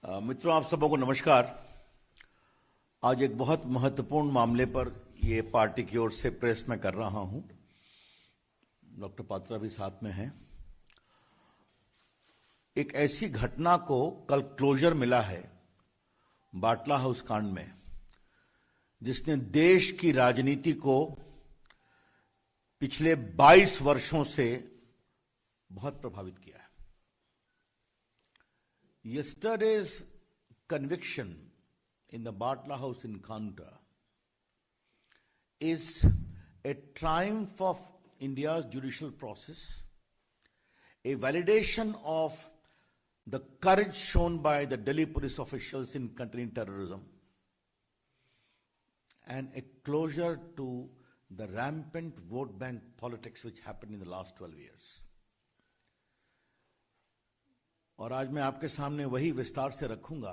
मित्रों, आप सबों को नमस्कार। आज एक बहुत महत्वपूर्ण मामले पर ये पार्टी की ओर से प्रेस में कर रहा हूं। डॉक्टर पात्रा भी साथ में हैं। एक ऐसी घटना को कल क्लोजर मिला है बाटला हाउस कांड में, जिसने देश की राजनीति को पिछले 22 वर्षों से बहुत प्रभावित किया है। Yesterday's conviction in the Batla House encounter is a triumph of India's judicial process, a validation of the courage shown by the Delhi police officials in containing terrorism, and a closure to the rampant vote bank politics which happened in the last 12 years. और आज मैं आपके सामने वही विस्तार से रखूंगा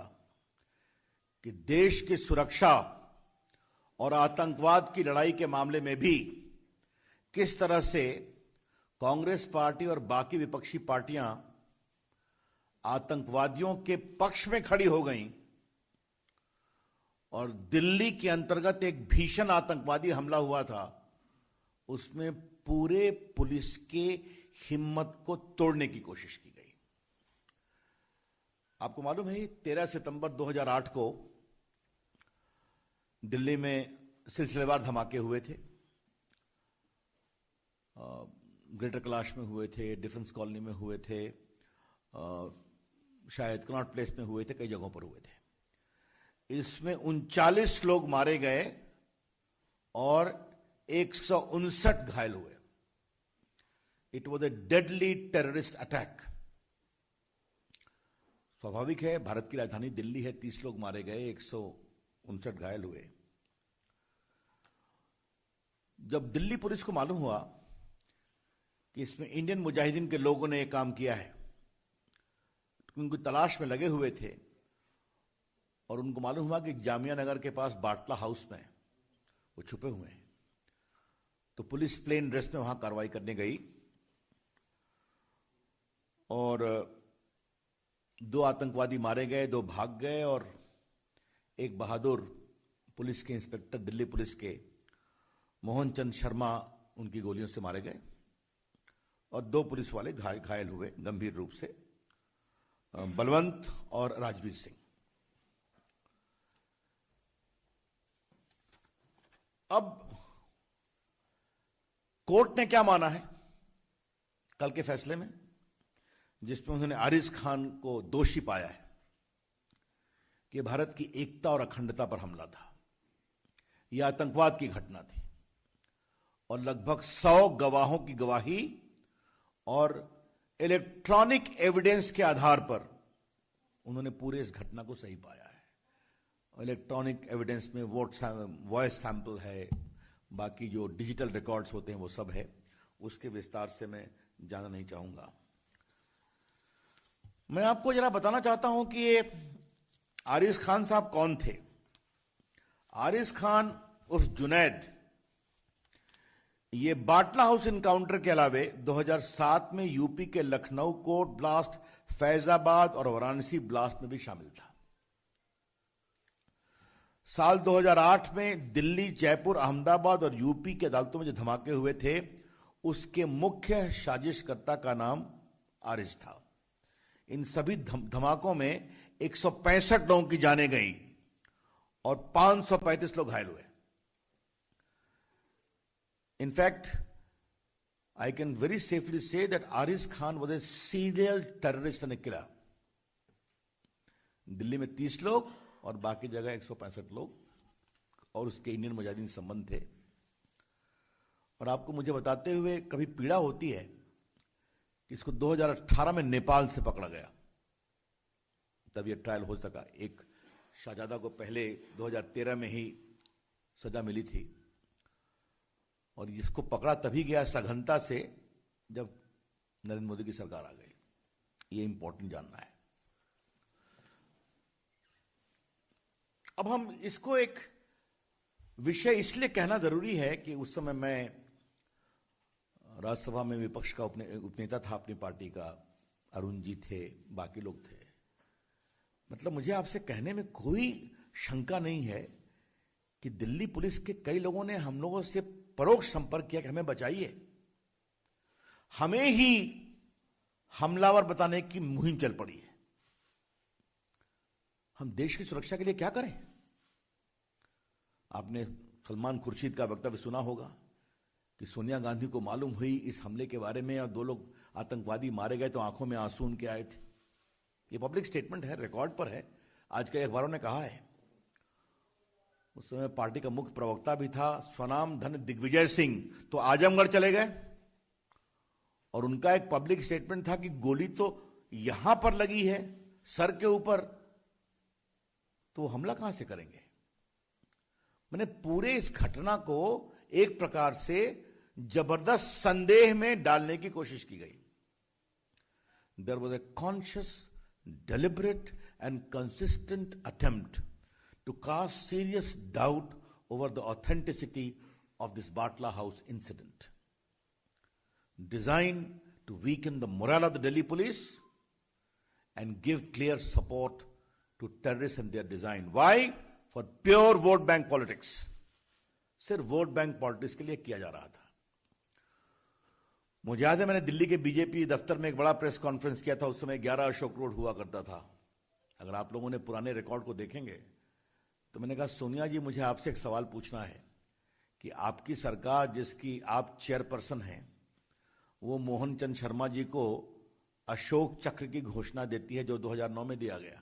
कि देश की सुरक्षा और आतंकवाद की लड़ाई के मामले में भी किस तरह से कांग्रेस पार्टी और बाकी विपक्षी पार्टियां आतंकवादियों के पक्ष में खड़ी हो गईं और दिल्ली के अंतर्गत एक भीषण आतंकवादी हमला हुआ था, उसमें पूरे पुलिस के हिम्मत को तोड़ने की कोशिश की गई। आपको मालूम है 13 सितंबर 2008 को दिल्ली में सिलसिलेवार धमाके हुए थे। ग्रेटर कैलाश में हुए थे, डिफेंस कॉलोनी में हुए थे, शायद कनॉट प्लेस में हुए थे, कई जगहों पर हुए थे। इसमें 39 लोग मारे गए और 159 घायल हुए। It was a deadly terrorist attack. स्वाभाविक है, भारत की राजधानी दिल्ली है, 30 लोग मारे गए, 159 घायल हुए। जब दिल्ली पुलिस को मालूम हुआ कि इसमें इंडियन मुजाहिदीन के लोगों ने यह काम किया है, तो उनकी तलाश में लगे हुए थे और उनको मालूम हुआ कि जामिया नगर के पास बाटला हाउस में वो छुपे हुए हैं, तो पुलिस प्लेन ड्रेस में वहां कार्रवाई करने गई और 2 आतंकवादी मारे गए, 2 भाग गए और एक बहादुर पुलिस के इंस्पेक्टर, दिल्ली पुलिस के मोहन चंद शर्मा, उनकी गोलियों से मारे गए और 2 पुलिस वाले घायल हुए गंभीर रूप से, बलवंत और राजवीर सिंह। अब कोर्ट ने क्या माना है कल के फैसले में, जिसमें उन्होंने आरिज खान को दोषी पाया है कि भारत की एकता और अखंडता पर हमला था, यह आतंकवाद की घटना थी और लगभग 100 गवाहों की गवाही और इलेक्ट्रॉनिक एविडेंस के आधार पर उन्होंने पूरे इस घटना को सही पाया है। इलेक्ट्रॉनिक एविडेंस में वॉइस सैंपल है, बाकी जो डिजिटल रिकॉर्ड्स होते हैं वो सब है, उसके विस्तार से मैं जाना नहीं चाहूंगा। मैं आपको जरा बताना चाहता हूं कि ये आरिज खान साहब कौन थे। आरिज खान उर्फ जुनैद, ये बाटला हाउस इनकाउंटर के अलावे 2007 में यूपी के लखनऊ कोर्ट ब्लास्ट, फैजाबाद और वाराणसी ब्लास्ट में भी शामिल था। साल 2008 में दिल्ली, जयपुर, अहमदाबाद और यूपी के अदालतों में जो धमाके हुए थे, उसके मुख्य साजिशकर्ता का नाम आरिज था। इन सभी धमाकों में 165 लोगों की जानें गई और 535 लोग घायल हुए। In fact, I can very safely say that Ariz Khan was a serial terrorist and a killer. Delhi में 30 लोग और बाकी जगह 165 लोग और उसके इंडियन मुजाहिदीन संबंध थे। और आपको मुझे बताते हुए कभी पीड़ा होती है कि इसको 2018 में नेपाल से पकड़ा गया, तब यह ट्रायल हो सका। एक शाहजादा को पहले 2013 में ही सजा मिली थी और इसको पकड़ा तभी गया सघनता से जब नरेंद्र मोदी की सरकार आ गई। ये इंपॉर्टेंट जानना है। अब हम इसको एक विषय इसलिए कहना जरूरी है कि उस समय मैं राज्यसभा में विपक्ष का उपनेता था अपनी पार्टी का, अरुण जी थे, बाकी लोग थे। मतलब मुझे आपसे कहने में कोई शंका नहीं है कि दिल्ली पुलिस के कई लोगों ने हम लोगों से परोक्ष संपर्क किया कि हमें बचाइए, हमें ही हमलावर बताने की मुहिम चल पड़ी है। हम देश की सुरक्षा के लिए क्या करें? आपने सलमान खुर्शीद का वक्तव्य सुना होगा कि सोनिया गांधी को मालूम हुई इस हमले के बारे में और 2 लोग आतंकवादी मारे गए तो आंखों में आंसू उनके आए थे। ये पब्लिक स्टेटमेंट है, रिकॉर्ड पर है, आज के अखबारों ने कहा है। उस समय पार्टी का मुख्य प्रवक्ता भी था स्वनाम धन दिग्विजय सिंह, तो आजमगढ़ चले गए और उनका एक पब्लिक स्टेटमेंट था कि गोली तो यहां पर लगी है सर के ऊपर, तो हमला कहां से करेंगे? मैंने पूरे इस घटना को एक प्रकार से जबरदस्त संदेह में डालने की कोशिश की गई। There was a conscious, deliberate and consistent attempt to cast serious doubt over the authenticity of this Batla House incident, designed to weaken the morale of the Delhi police and give clear support to terrorists and their design. Why? For pure vote bank politics. सिर्फ vote bank politics के लिए किया जा रहा था। मुझे याद है मैंने दिल्ली के बीजेपी दफ्तर में एक बड़ा प्रेस कॉन्फ्रेंस किया था। उस समय 11 अशोक रोड हुआ करता था। अगर आप लोगों ने पुराने रिकॉर्ड को देखेंगे तो मैंने कहा, सोनिया जी मुझे आपसे एक सवाल पूछना है कि आपकी सरकार जिसकी आप चेयरपर्सन हैं, वो मोहन चंद शर्मा जी को अशोक चक्र की घोषणा देती है जो 2009 में दिया गया,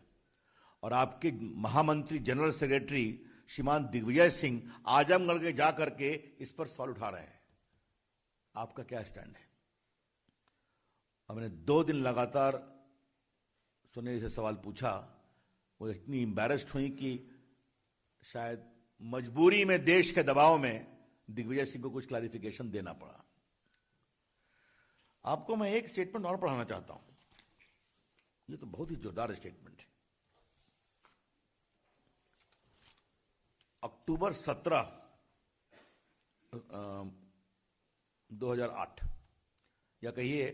और आपके महामंत्री जनरल सेक्रेटरी श्रीमान दिग्विजय सिंह आजमगढ़ के जाकर के इस पर सवाल उठा रहे हैं। आपका क्या स्टैंड है? और मैंने 2 दिन लगातार सोनिया से सवाल पूछा। वो इतनी एम्बैरेस्ड हुई कि शायद मजबूरी में, देश के दबाव में दिग्विजय सिंह को कुछ क्लैरिफिकेशन देना पड़ा। आपको मैं एक स्टेटमेंट और पढ़ाना चाहता हूं। ये तो बहुत ही जोरदार स्टेटमेंट है। अक्टूबर 17, 2008 या कहिए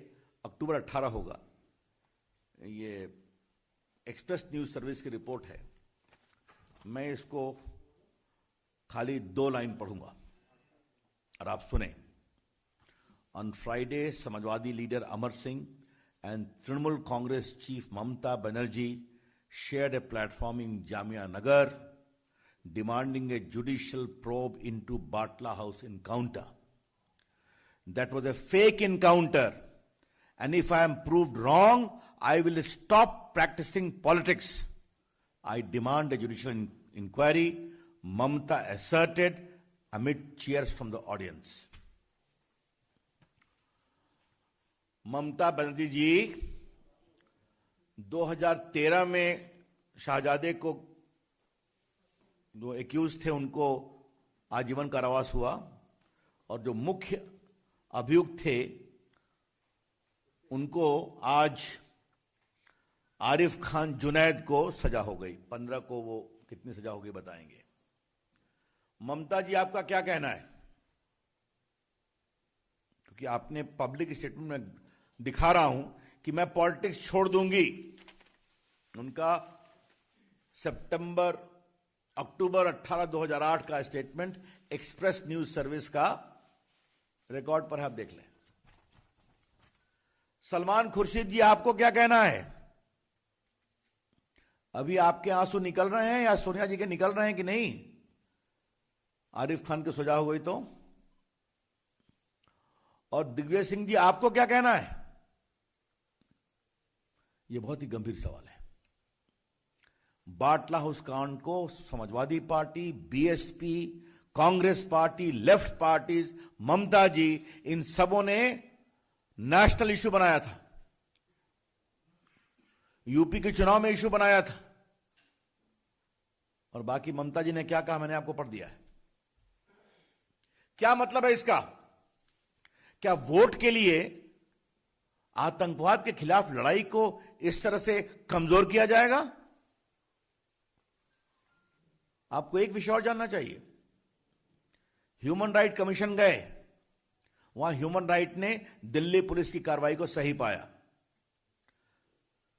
अक्टूबर 18 होगा। ये एक्सप्रेस न्यूज सर्विस की रिपोर्ट है। मैं इसको खाली 2 लाइन पढ़ूंगा और आप सुने। On Friday, Samajwadi leader Amar Singh and Trinamool Congress chief Mamata Banerjee shared a platform in Jamia Nagar demanding a judicial probe into Batla House encounter. That was a fake encounter, and if I am proved wrong, I will stop practicing politics. I demand a judicial inquiry, Mamata asserted amid cheers from the audience. Mamata Banerjee जी 2013 में शाहजादे को जो accused थे उनको आजीवन कारावास हुआ, और जो मुख्य अभियुक्त थे उनको आज आरिफ खान जुनैद को सजा हो गई। 15 को वो कितनी सजा होगी बताएंगे। ममता जी आपका क्या कहना है? क्योंकि आपने पब्लिक स्टेटमेंट में दिखा रहा हूं कि मैं पॉलिटिक्स छोड़ दूंगी। उनका अक्टूबर 18, 2008 का स्टेटमेंट एक्सप्रेस न्यूज सर्विस का रिकॉर्ड पर आप देख लें। सलमान खुर्शीद जी आपको क्या कहना है? अभी आपके आंसू निकल रहे हैं या सोनिया जी के निकल रहे हैं कि नहीं? आरिफ खान की सजा हो गई तो। और दिग्विजय सिंह जी आपको क्या कहना है? यह बहुत ही गंभीर सवाल है। बाटला हाउस कांड को Samajwadi party, BSP, Congress party, left parties, Mamata ji, इन सबों ने नेशनल इश्यू बनाया था। यूपी के चुनाव में इश्यू बनाया था। और बाकी ममता जी ने क्या कहा मैंने आपको पढ़ दिया है। क्या मतलब है इसका? क्या वोट के लिए आतंकवाद के खिलाफ लड़ाई को इस तरह से कमजोर किया जाएगा? आपको एक विषय और जानना चाहिए। ह्यूमन राइट कमीशन गए, वहां ह्यूमन राइट ने दिल्ली पुलिस की कार्रवाई को सही पाया।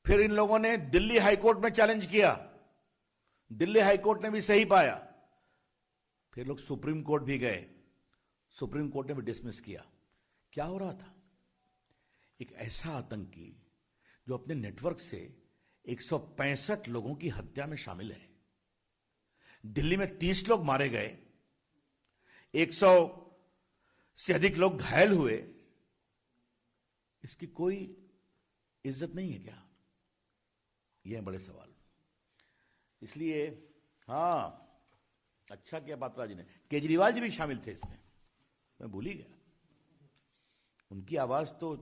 फिर इन लोगों ने दिल्ली हाईकोर्ट में चैलेंज किया, दिल्ली हाईकोर्ट ने भी सही पाया, फिर लोग सुप्रीम कोर्ट भी गए, सुप्रीम कोर्ट ने भी डिसमिस किया। क्या हो रहा था? एक ऐसा आतंकी जो अपने नेटवर्क से 165 लोगों की हत्या में शामिल है, दिल्ली में 30 लोग मारे गए, 100 से अधिक लोग घायल हुए, इसकी कोई इज्जत नहीं है क्या? ये है बड़े सवाल। इसलिए हां, अच्छा किया पात्रा जी ने, केजरीवाल जी भी शामिल थे इसमें, मैं भूल ही गया। उनकी आवाज तो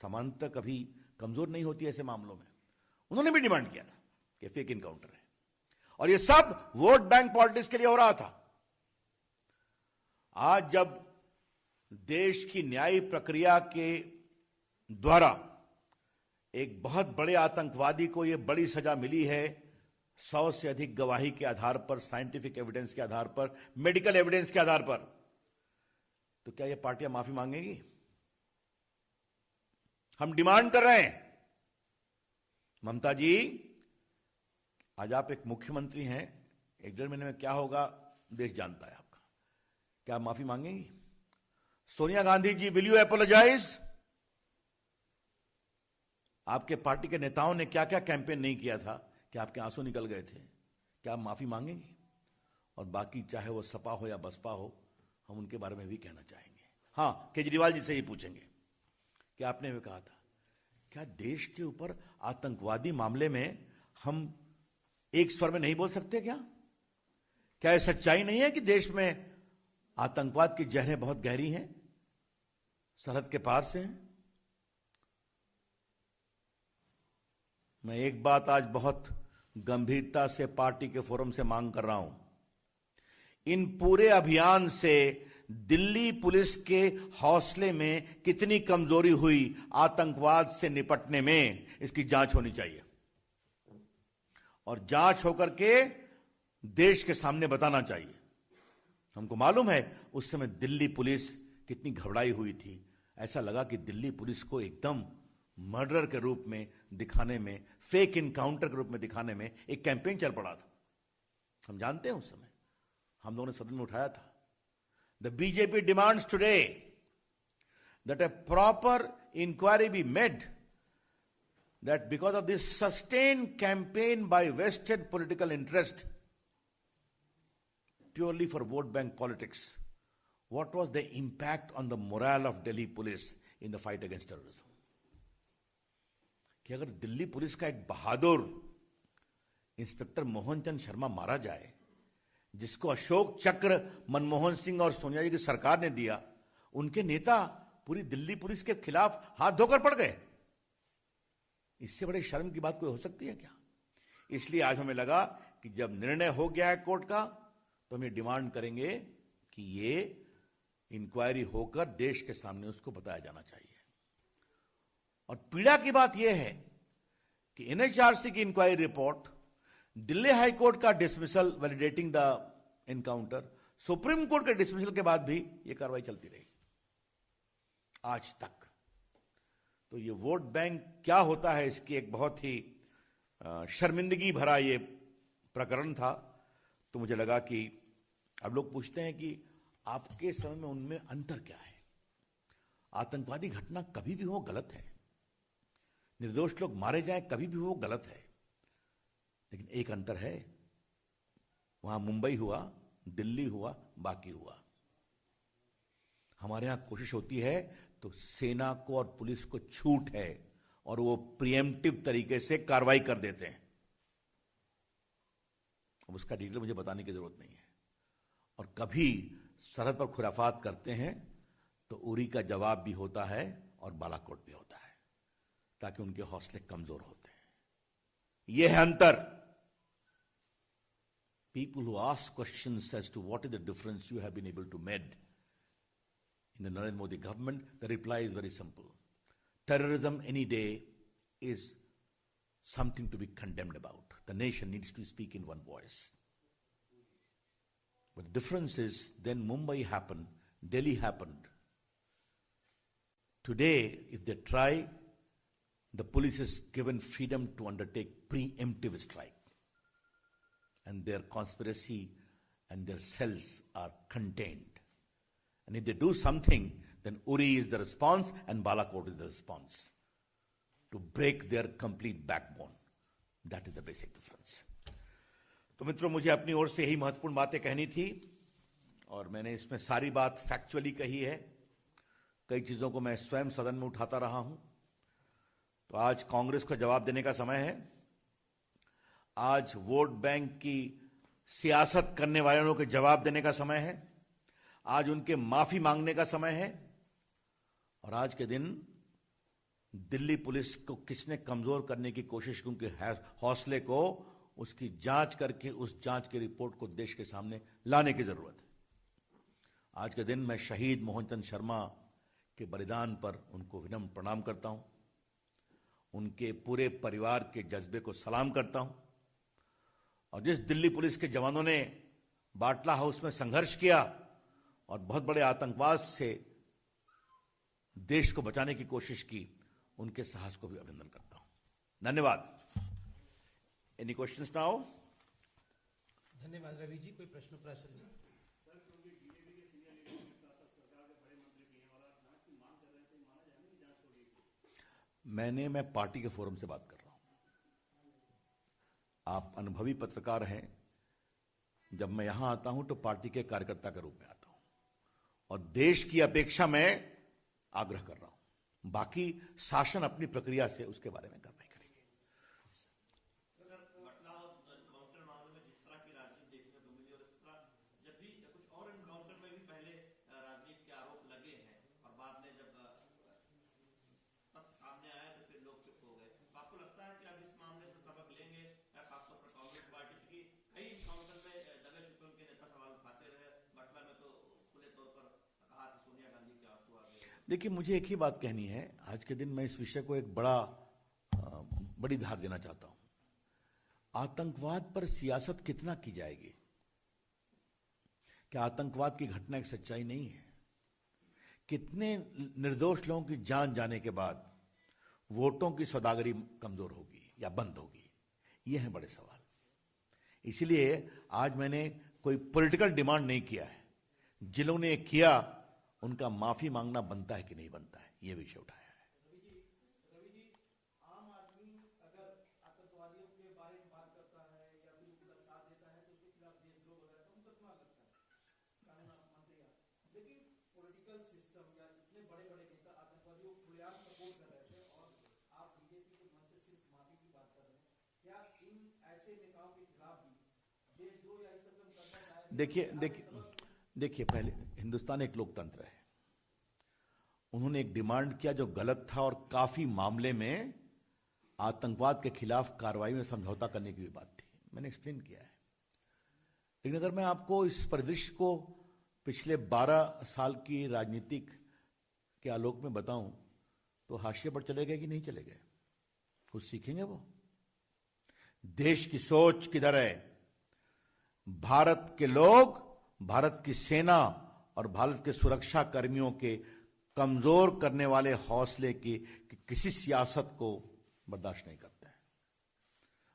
सामान्यतः कभी कमजोर नहीं होती ऐसे मामलों में। उन्होंने भी डिमांड किया था कि फेक इनकाउंटर है, और ये सब वोट बैंक पॉलिटिक्स के लिए हो रहा था। आज जब देश की न्याय प्रक्रिया के द्वारा एक बहुत बड़े आतंकवादी को यह बड़ी सजा मिली है, 100 से अधिक गवाही के आधार पर, साइंटिफिक एविडेंस के आधार पर, मेडिकल एविडेंस के आधार पर, तो क्या यह पार्टियां माफी मांगेगी? हम डिमांड कर रहे हैं, ममता जी, आज आप एक मुख्यमंत्री हैं, 1-1.5 महीने में क्या होगा देश जानता है आपका। क्या आप माफी मांगेंगी? Sonia Gandhi ji, will you apologise? आपके पार्टी के नेताओं ने क्या क्या कैंपेन नहीं किया था कि आपके आंसू निकल गए थे? क्या आप माफी मांगेंगी? और बाकी चाहे वो सपा हो या बसपा हो, हम उनके बारे में भी कहना चाहेंगे। हां, केजरीवाल जी से ही पूछेंगे कि आपने भी कहा था, क्या देश के ऊपर आतंकवादी मामले में हम एक स्वर में नहीं बोल सकते? क्या यह सच्चाई नहीं है कि देश में आतंकवाद की जहरें बहुत गहरी हैं, सरहद के पार से हैं? मैं एक बात आज बहुत गंभीरता से पार्टी के फोरम से मांग कर रहा हूं, इन पूरे अभियान से दिल्ली पुलिस के हौसले में कितनी कमजोरी हुई आतंकवाद से निपटने में, इसकी जांच होनी चाहिए, और जांच होकर के देश के सामने बताना चाहिए। हमको मालूम है उस समय दिल्ली पुलिस कितनी घबराई हुई थी, ऐसा लगा कि दिल्ली पुलिस को एकदम मर्डर के रूप में दिखाने में, फेक इनकाउंटर के रूप में दिखाने में एक कैंपेन चल पड़ा था। हम जानते हैं उस समय हम लोगों ने सदन में उठाया था। The BJP demands today that a proper inquiry be made, that because of this sustained campaign by vested political interest purely for vote bank politics, what was the impact on the morale of Delhi police in the fight against terrorism? कि अगर Delhi police का एक बहादुर inspector Mohan Chand Sharma मारा जाए, जिसको अशोक चक्र मनमोहन सिंह और सोनिया जी की सरकार ने दिया, उनके नेता पूरी दिल्ली पुलिस के खिलाफ हाथ धोकर पड़ गए, इससे बड़े शर्म की बात कोई हो सकती है क्या? इसलिए आज हमें लगा कि जब निर्णय हो गया है कोर्ट का, तो हम ये डिमांड करेंगे कि ये इंक्वायरी होकर देश के सामने उसको बताया जाना चाहिए। और पीड़ा की बात यह है कि एनएचआरसी की इंक्वायरी रिपोर्ट, दिल्ली हाईकोर्ट का dismissal validating the encounter, supreme court के डिसमिसल के बाद भी यह कार्रवाई चलती रही आज तक। तो ये वोट बैंक क्या होता है, इसकी एक बहुत ही शर्मिंदगी भरा ये प्रकरण था। तो मुझे लगा कि अब लोग पूछते हैं कि आपके समय में उनमें अंतर क्या है? आतंकवादी घटना कभी भी हो गलत है, निर्दोष लोग मारे जाए कभी भी हो गलत है, लेकिन एक अंतर है, वहां मुंबई हुआ, दिल्ली हुआ, बाकी हुआ। हमारे यहां कोशिश होती है तो सेना को और पुलिस को छूट है और वो प्रिएम्प्टिव तरीके से कार्रवाई कर देते हैं। अब उसका डिटेल मुझे बताने की जरूरत नहीं है। और कभी सरहद पर खुराफात करते हैं तो उरी का जवाब भी होता है और बालाकोट भी होता है, ताकि उनके हौसले कमजोर होते हैं। यह है अंतर। People who ask questions as to what is the difference you have been able to make in the Narendra Modi government, the reply is very simple. Terrorism any day is something to be condemned about. The nation needs to speak in one voice. But the difference is, then Mumbai happened, Delhi happened. Today, if they try, the police is given freedom to undertake preemptive strike, and their conspiracy and their cells are contained. And if they do something, then Uri is the response and Balakot is the response to break their complete backbone. That is the basic difference. तो मित्रों, मुझे अपनी ओर से यही महत्वपूर्ण बातें कहनी थी और मैंने इसमें सारी बात फैक्चुअली कही है. कई चीजों को मैं स्वयं सदन में उठाता रहा हूं. तो आज कांग्रेस को जवाब देने का समय है. आज वोट बैंक की सियासत करने वालों के जवाब देने का समय है. आज उनके माफी मांगने का समय है. और आज के दिन दिल्ली पुलिस को किसने कमजोर करने की कोशिश की, उनके हौसले को, उसकी जांच करके उस जांच की रिपोर्ट को देश के सामने लाने की जरूरत है. आज के दिन मैं शहीद मोहनचंद शर्मा के बलिदान पर उनको विनम्र प्रणाम करता हूं. उनके पूरे परिवार के जज्बे को सलाम करता हूं. और जिस दिल्ली पुलिस के जवानों ने बाटला हाउस में संघर्ष किया और बहुत बड़े आतंकवाद से देश को बचाने की कोशिश की, उनके साहस को भी अभिनंदन करता हूं. धन्यवाद. Any questions now? धन्यवाद रवि जी. कोई प्रश्न प्रासर जी? मैं पार्टी के फोरम से बात कर रहा हूं. आप अनुभवी पत्रकार हैं. जब मैं यहां आता हूं तो पार्टी के कार्यकर्ता के रूप में आता हूं और देश की अपेक्षा में आग्रह कर रहा हूं. बाकी शासन अपनी प्रक्रिया से उसके बारे में कार्रवाई करेगी. जब भी कुछ और एनकाउंटर में भी पहले राजनीति के आरोप लगे हैं और बाद में जब सामने आया तो फिर लोग चुप हो गए. तो आपको लगता है कि अब इस मामले से सबक लेंगे, खासतौर पर कांग्रेस पार्टी, चूंकि कई एनकाउंटर में दबे छुपे उनके नेता सवाल उठाते रहे. बटला में तो खुले तौर पर कहा कि सोनिया गांधी के आंसू आ गए. देखिए, मुझे एक ही बात कहनी है. आज के दिन मैं इस विषय को एक बड़ी धार देना चाहता हूं. आतंकवाद पर सियासत कितना की जाएगी? क्या आतंकवाद की घटना एक सच्चाई नहीं है? कितने निर्दोष लोगों की जान जाने के बाद वोटों की सौदागरी कमजोर होगी या बंद होगी? ये हैं बड़े सवाल. इसलिए आज मैंने कोई पॉलिटिकल डिमांड नहीं किया है. जिन्होंने किया उनका माफी मांगना बनता है कि नहीं बनता है, ये विषय उठाया है. रवि जी, आम आदमी अगर आतंकवादियों के बारे में बात करता है या फिर उनका साथ देता है तो उसके खिलाफ देशद्रोह वगैरह का मुकदमा लगता है, कानून मानते हैं. लेकिन पॉलिटिकल सिस्टम या इतने बड़े बड़े नेता आतंकवादियों को खुलेआम सपोर्ट कर रहे थे और आप बीजेपी के मन से सिर्फ माफी की बात कर रहे हैं. क्या इन ऐसे नेताओं के खिलाफ भी देशद्रोह या इस तरह का मुकदमा दायर? देखिए, पहले हिंदुस्तान एक लोकतंत्र है. उन्होंने एक डिमांड किया जो गलत था और काफी मामले में आतंकवाद के खिलाफ कार्रवाई में समझौता करने की भी बात थी. मैंने एक्सप्लेन किया है. लेकिन अगर मैं आपको इस परिदृश्य को पिछले 12 साल की राजनीतिक के आलोक में बताऊं तो हाशिए पर चले गए कि नहीं चले गए? कुछ सीखेंगे वो? देश की सोच किधर है? भारत के लोग, भारत की सेना और भारत के सुरक्षा कर्मियों के कमजोर करने वाले हौसले की किसी सियासत को बर्दाश्त नहीं करते हैं.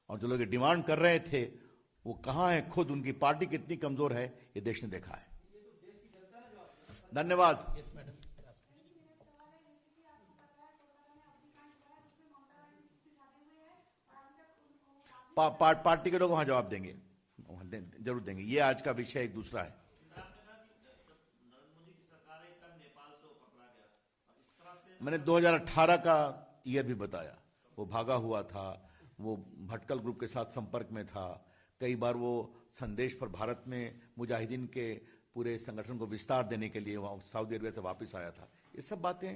और जो लोग डिमांड कर रहे थे वो कहां है? खुद उनकी पार्टी कितनी कमजोर है ये देश ने देखा है. धन्यवाद. Yes madam. पार्टी के लोग वहां जवाब देंगे, जरूर देंगे. ये आज का विषय एक दूसरा है. मैंने 2018 का ईयर भी बताया. वो भागा हुआ था, वो भटकल ग्रुप के साथ संपर्क में था. कई बार वो संदेश पर भारत में मुजाहिदीन के पूरे संगठन को विस्तार देने के लिए सऊदी अरबिया से वापस आया था. ये सब बातें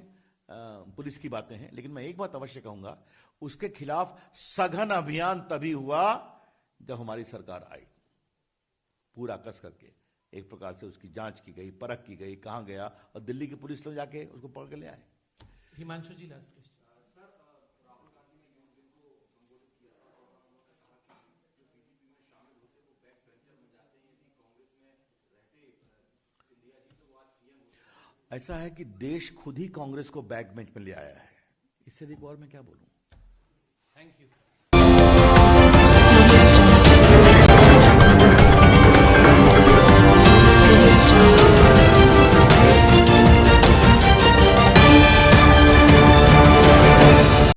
पुलिस की बातें हैं. लेकिन मैं एक बात अवश्य कहूंगा, उसके खिलाफ सघन अभियान तभी हुआ जब हमारी सरकार आई. पूरा कस करके एक प्रकार से उसकी जांच की गई, परख की गई, कहां गया, और दिल्ली की पुलिस लोग जाके उसको पकड़ के ले आए. हिमांशु जी, लास्ट क्वेश्चन. ऐसा है कि देश खुद ही कांग्रेस को बैक बेंच में ले आया है. इससे अधिक और मैं क्या बोलूं? Thank you.